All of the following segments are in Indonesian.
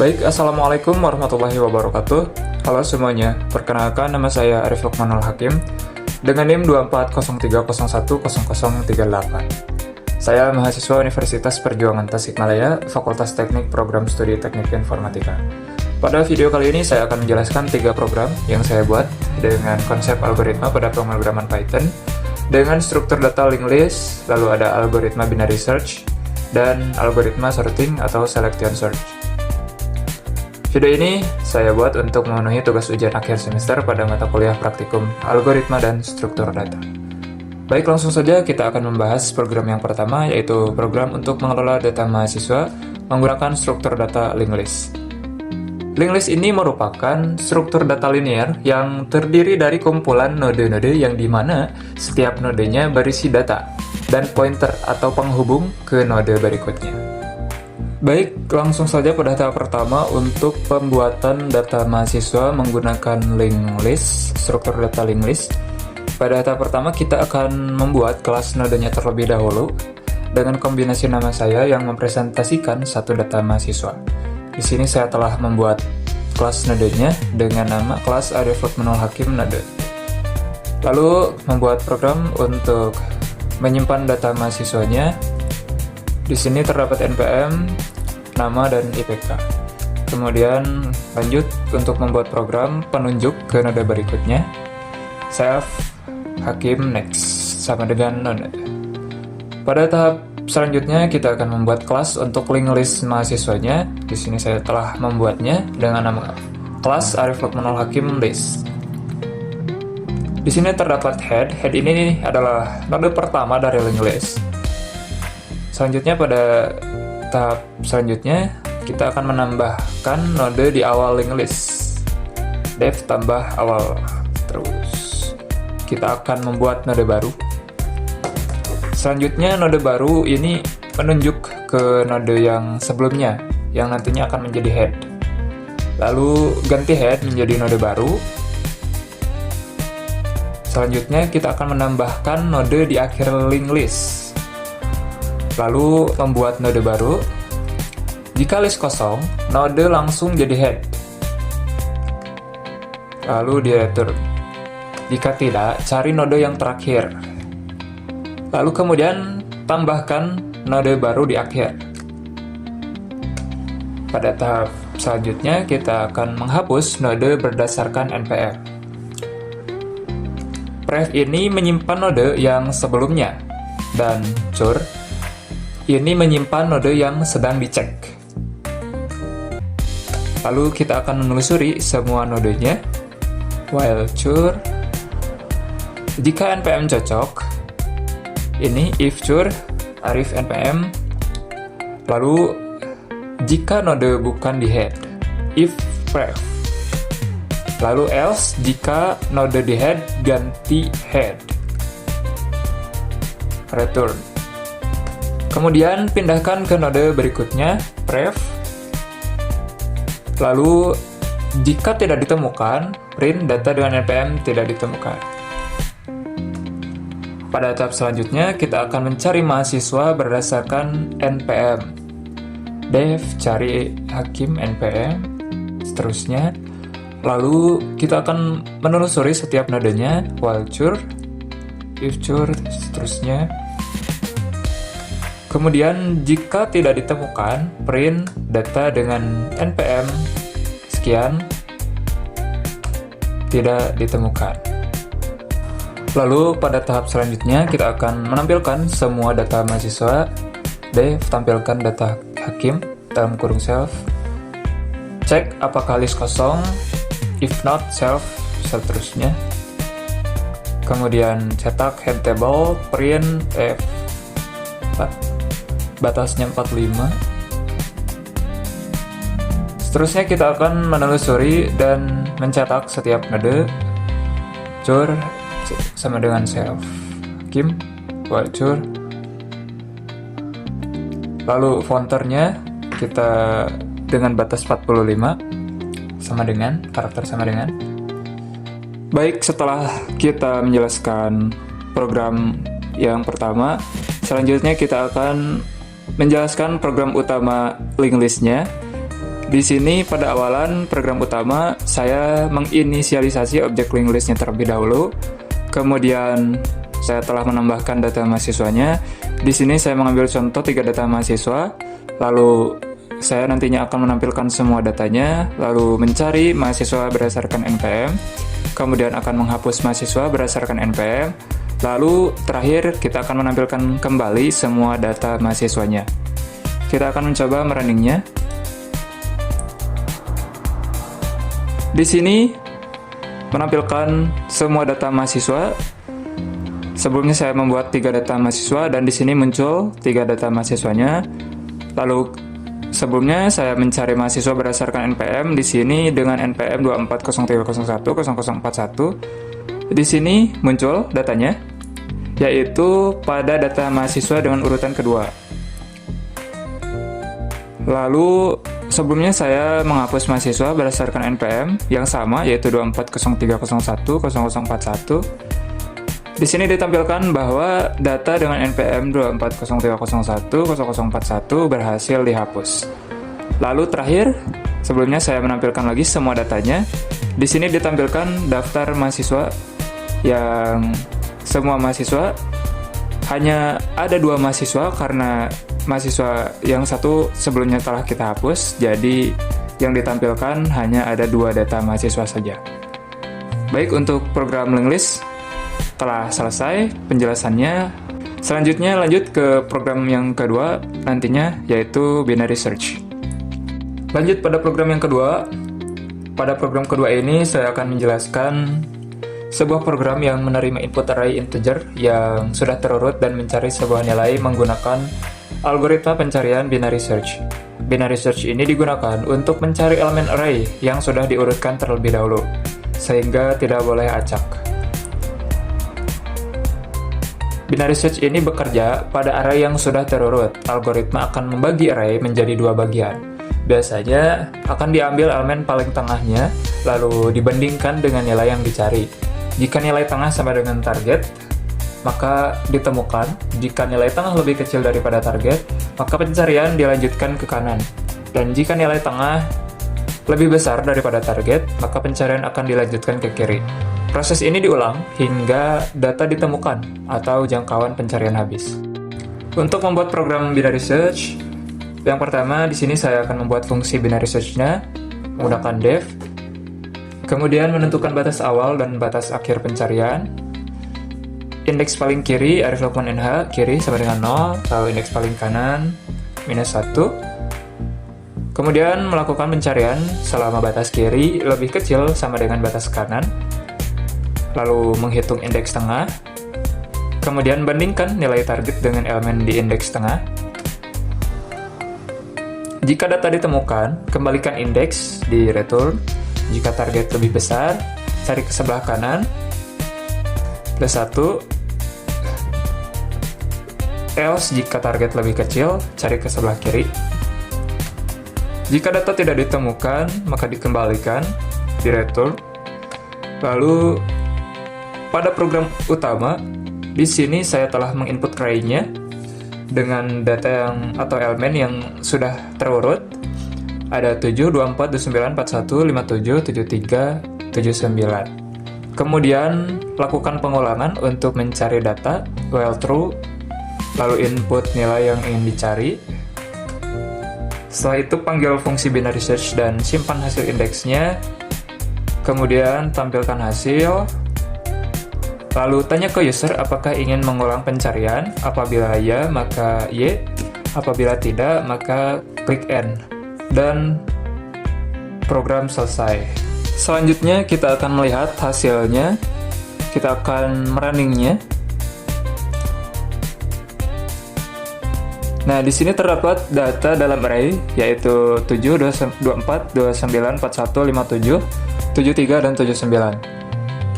Baik, Assalamualaikum warahmatullahi wabarakatuh. Halo semuanya, perkenalkan nama saya Arif Lukmanul Hakim dengan NIM 2403010038. Saya mahasiswa Universitas Perjuangan Tasikmalaya, Fakultas Teknik Program Studi Teknik Informatika. Pada video kali ini saya akan menjelaskan 3 program yang saya buat dengan konsep algoritma pada pemrograman Python dengan struktur data linked list, lalu ada algoritma binary search, dan algoritma sorting atau selection search. Video ini saya buat untuk memenuhi tugas ujian akhir semester pada mata kuliah praktikum algoritma dan struktur data. Baik, langsung saja kita akan membahas program yang pertama, yaitu program untuk mengelola data mahasiswa menggunakan struktur data linked list. Linked list ini merupakan struktur data linear yang terdiri dari kumpulan node-node yang dimana setiap nodenya berisi data dan pointer atau penghubung ke node berikutnya. Baik, langsung saja pada tahap pertama untuk pembuatan data mahasiswa menggunakan linked list, struktur data linked list. Pada tahap pertama kita akan membuat kelas nodenya terlebih dahulu dengan kombinasi nama saya yang mempresentasikan satu data mahasiswa. Di sini saya telah membuat kelas nodenya dengan nama kelas Arif Lukmanul Hakim node. Lalu membuat program untuk menyimpan data mahasiswanya. Di sini terdapat npm, nama, dan IPK. Kemudian lanjut untuk membuat program penunjuk ke node berikutnya. Self, Hakim, next, sama dengan node. Pada tahap selanjutnya kita akan membuat kelas untuk linked list mahasiswanya. Di sini saya telah membuatnya dengan nama kelas Arif Lukmanul Hakim list. Di sini terdapat head. Head ini adalah node pertama dari linked list. Selanjutnya pada tahap selanjutnya kita akan menambahkan node di awal linked list. Def tambah awal. Terus kita akan membuat node baru. Selanjutnya node baru ini menunjuk ke node yang sebelumnya yang nantinya akan menjadi head. Lalu ganti head menjadi node baru. Selanjutnya kita akan menambahkan node di akhir linked list. Lalu membuat node baru. Jika list kosong, node langsung jadi head. Lalu diatur. Jika tidak, cari node yang terakhir. Lalu kemudian tambahkan node baru di akhir. Pada tahap selanjutnya kita akan menghapus node berdasarkan npm. Pref ini menyimpan node yang sebelumnya, dan cur ini menyimpan node yang sedang dicek. Lalu kita akan menelusuri semua nodenya. While cur, jika npm cocok, ini if cur, arif npm. Lalu jika node bukan di head, if pref. Lalu else, jika node di head, ganti head. Return. Kemudian pindahkan ke node berikutnya, pref. Lalu jika tidak ditemukan, print data dengan npm tidak ditemukan. Pada tahap selanjutnya kita akan mencari mahasiswa berdasarkan npm. Def cari Hakim npm, seterusnya. Lalu kita akan menelusuri setiap nodenya, while cur, if cur, seterusnya. Kemudian jika tidak ditemukan, print data dengan npm sekian, tidak ditemukan. Lalu pada tahap selanjutnya kita akan menampilkan semua data mahasiswa. Def tampilkan data Hakim dalam kurung self. Cek apakah list kosong, if not self, seterusnya. Kemudian cetak head table, print batasnya 45. Seterusnya kita akan menelusuri dan mencetak setiap node. Cur sama dengan self. Hakim, while cur. Lalu fonternya kita dengan batas 45 sama dengan, karakter sama dengan. Baik, setelah kita menjelaskan program yang pertama, selanjutnya kita akan menjelaskan program utama linked list-nya. Di sini pada awalan program utama saya menginisialisasi objek linked list-nya terlebih dahulu. Kemudian saya telah menambahkan data mahasiswanya. Di sini saya mengambil contoh 3 data mahasiswa. Lalu saya nantinya akan menampilkan semua datanya, lalu mencari mahasiswa berdasarkan NPM, kemudian akan menghapus mahasiswa berdasarkan NPM, lalu terakhir kita akan menampilkan kembali semua data mahasiswanya. Kita akan mencoba merunningnya. Di sini menampilkan semua data mahasiswa. Sebelumnya saya membuat 3 data mahasiswa dan di sini muncul 3 data mahasiswanya. Lalu sebelumnya saya mencari mahasiswa berdasarkan NPM di sini dengan NPM 2403010041. Di sini muncul datanya, yaitu pada data mahasiswa dengan urutan kedua. Lalu sebelumnya saya menghapus mahasiswa berdasarkan NPM yang sama, yaitu 2403010041. Di sini ditampilkan bahwa data dengan NPM 2403010041 berhasil dihapus. Lalu terakhir, sebelumnya saya menampilkan lagi semua datanya. Di sini ditampilkan daftar mahasiswa yang semua mahasiswa, hanya ada 2 mahasiswa karena mahasiswa yang satu sebelumnya telah kita hapus, jadi yang ditampilkan hanya ada 2 data mahasiswa saja. Baik, untuk program linked list telah selesai penjelasannya. Selanjutnya lanjut ke program yang kedua nantinya, yaitu binary search. Lanjut pada program yang kedua. Pada program kedua ini saya akan menjelaskan sebuah program yang menerima input array integer yang sudah terurut dan mencari sebuah nilai menggunakan algoritma pencarian binary search. Binary search ini digunakan untuk mencari elemen array yang sudah diurutkan terlebih dahulu, sehingga tidak boleh acak. Binary search ini bekerja pada array yang sudah terurut. Algoritma akan membagi array menjadi 2 bagian. Biasanya akan diambil elemen paling tengahnya, lalu dibandingkan dengan nilai yang dicari. Jika nilai tengah sama dengan target, maka ditemukan. Jika nilai tengah lebih kecil daripada target, maka pencarian dilanjutkan ke kanan. Dan jika nilai tengah lebih besar daripada target, maka pencarian akan dilanjutkan ke kiri. Proses ini diulang hingga data ditemukan atau jangkauan pencarian habis. Untuk membuat program binary search, yang pertama di sini saya akan membuat fungsi binary search-nya menggunakan def. Kemudian menentukan batas awal dan batas akhir pencarian. Indeks paling kiri, arif logman nh, kiri sama dengan 0, lalu indeks paling kanan, minus 1. Kemudian melakukan pencarian selama batas kiri lebih kecil sama dengan batas kanan. Lalu menghitung indeks tengah. Kemudian bandingkan nilai target dengan elemen di indeks tengah. Jika data ditemukan, kembalikan indeks di return. Jika target lebih besar, cari ke sebelah kanan, plus 1. Else jika target lebih kecil, cari ke sebelah kiri. Jika data tidak ditemukan, maka dikembalikan di return. Lalu pada program utama, di sini saya telah menginput array-nya dengan data yang atau elemen yang sudah terurut. Ada 7, 24, 29, 41, 57, 73, 79. Kemudian lakukan pengulangan untuk mencari data while true, lalu input nilai yang ingin dicari. Setelah itu panggil fungsi binary search dan simpan hasil indeksnya. Kemudian tampilkan hasil. Lalu tanya ke user apakah ingin mengulang pencarian. Apabila ya, maka Y. Apabila tidak, maka klik N. Dan program selesai. Selanjutnya kita akan melihat hasilnya. Kita akan merunningnya. Nah, di sini terdapat data dalam array, yaitu 7, 24, 29, 41, 57, 73, dan 79.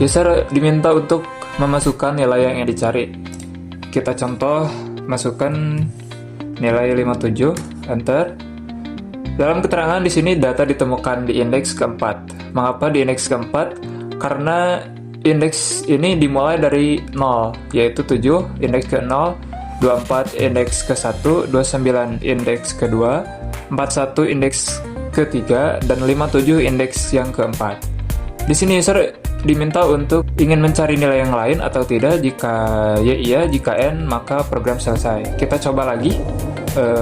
User diminta untuk memasukkan nilai yang ingin dicari. Kita contoh, masukkan nilai 57, enter. Dalam keterangan di sini data ditemukan di indeks keempat. Mengapa di indeks keempat? Karena indeks ini dimulai dari 0, yaitu 7, indeks ke-0, 24 indeks ke-1, 29 indeks ke-2, 41 indeks ketiga dan 57 indeks yang keempat. Di sini user diminta untuk ingin mencari nilai yang lain atau tidak. Jika ya iya, jika N, maka program selesai. Kita coba lagi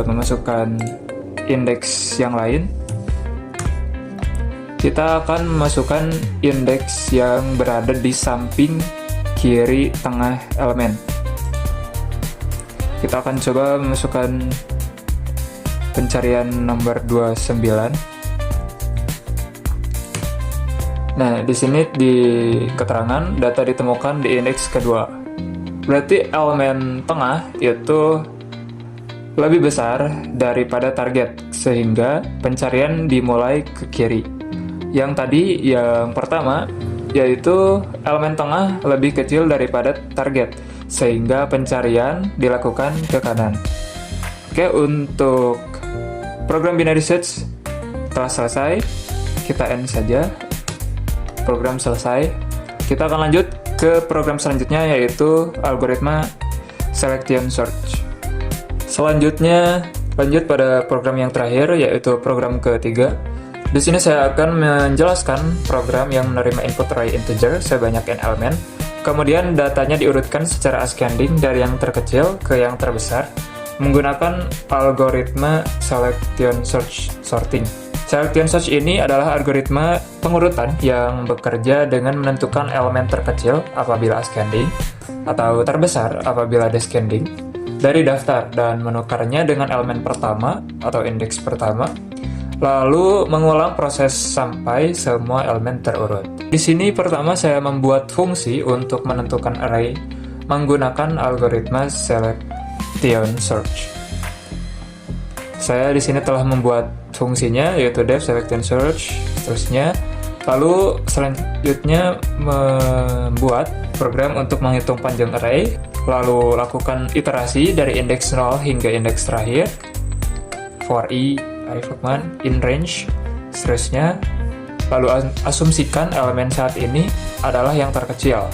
memasukkan indeks yang lain. Kita akan memasukkan indeks yang berada di samping kiri tengah elemen. Kita akan coba memasukkan pencarian nomor 29. Nah, di sini di keterangan data ditemukan di indeks kedua. Berarti elemen tengah itu lebih besar daripada target, sehingga pencarian dimulai ke kiri. Yang tadi, yang pertama, yaitu elemen tengah lebih kecil daripada target, sehingga pencarian dilakukan ke kanan. Oke, untuk program binary search telah selesai. Kita end saja. Program selesai. Kita akan lanjut ke program selanjutnya, yaitu algoritma selection search. Selanjutnya, lanjut pada program yang terakhir, yaitu program ketiga. Di sini saya akan menjelaskan program yang menerima input array integer sebanyak n elemen, kemudian datanya diurutkan secara ascending dari yang terkecil ke yang terbesar menggunakan algoritma selection search sorting. Selection search ini adalah algoritma pengurutan yang bekerja dengan menentukan elemen terkecil apabila ascending atau terbesar apabila descending dari daftar dan menukarnya dengan elemen pertama atau indeks pertama, lalu mengulang proses sampai semua elemen terurut. Di sini pertama saya membuat fungsi untuk menentukan array menggunakan algoritma selection search. Saya di sini telah membuat fungsinya, yaitu def selection search, seterusnya. Lalu selanjutnya membuat program untuk menghitung panjang array, lalu lakukan iterasi dari indeks 0 hingga indeks terakhir for i array in range, seterusnya. Lalu asumsikan elemen saat ini adalah yang terkecil,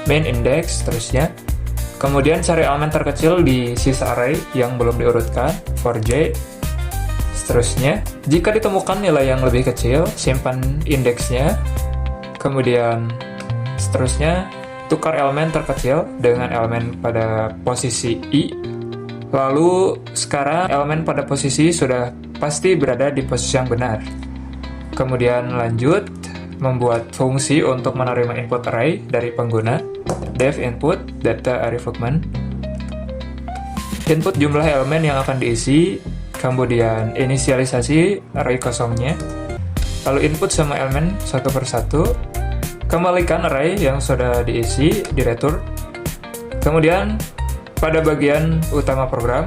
main index, seterusnya. Kemudian cari elemen terkecil di sisa array yang belum diurutkan for j, seterusnya. Jika ditemukan nilai yang lebih kecil, simpan indeksnya. Kemudian seterusnya, tukar elemen terkecil dengan elemen pada posisi i. Lalu sekarang elemen pada posisi sudah pasti berada di posisi yang benar. Kemudian lanjut membuat fungsi untuk menerima input array dari pengguna, def input data array fragment. Input jumlah elemen yang akan diisi, kemudian inisialisasi array kosongnya, lalu input semua elemen satu persatu, kembalikan array yang sudah diisi di return. Kemudian pada bagian utama program,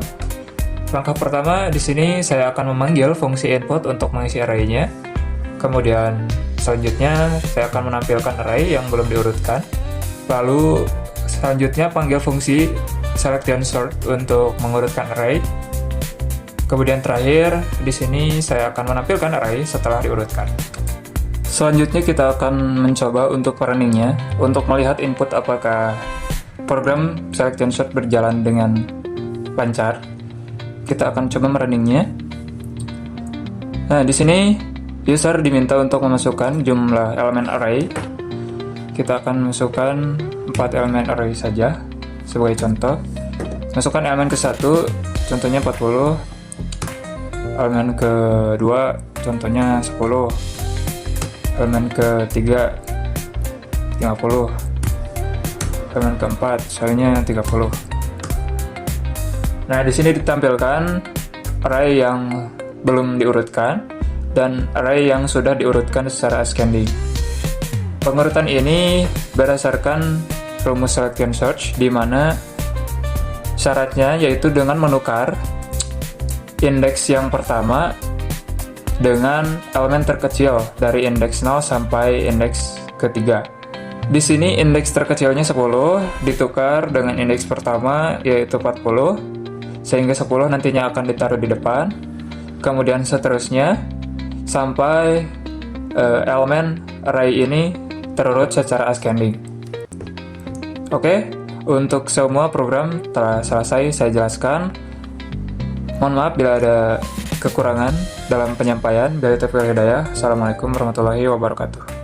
langkah pertama di sini saya akan memanggil fungsi input untuk mengisi array-nya. Kemudian selanjutnya saya akan menampilkan array yang belum diurutkan. Lalu selanjutnya panggil fungsi selection sort untuk mengurutkan array. Kemudian terakhir di sini saya akan menampilkan array setelah diurutkan. Selanjutnya kita akan mencoba untuk runningnya untuk melihat input apakah program selection sort berjalan dengan lancar. Kita akan coba merunningnya. Nah, di sini user diminta untuk memasukkan jumlah elemen array. Kita akan masukkan 4 elemen array saja sebagai contoh. Masukkan elemen ke-1, contohnya 40. Elemen ke-2, contohnya 10. Elemen ke-3, 50. Elemen ke-4, misalnya 30. Nah, di sini ditampilkan array yang belum diurutkan dan array yang sudah diurutkan secara ascending. Pengurutan ini berdasarkan rumus selection search, di mana syaratnya yaitu dengan menukar indeks yang pertama dengan elemen terkecil dari indeks 0 sampai indeks ketiga. Di sini indeks terkecilnya 10 ditukar dengan indeks pertama yaitu 40, sehingga 10 nantinya akan ditaruh di depan. Kemudian seterusnya sampai elemen array ini terurut secara ascending. Oke, untuk semua program telah selesai saya jelaskan. Mohon maaf bila ada kekurangan Dalam penyampaian, Billy Taufiq Hidayah. Assalamualaikum warahmatullahi wabarakatuh.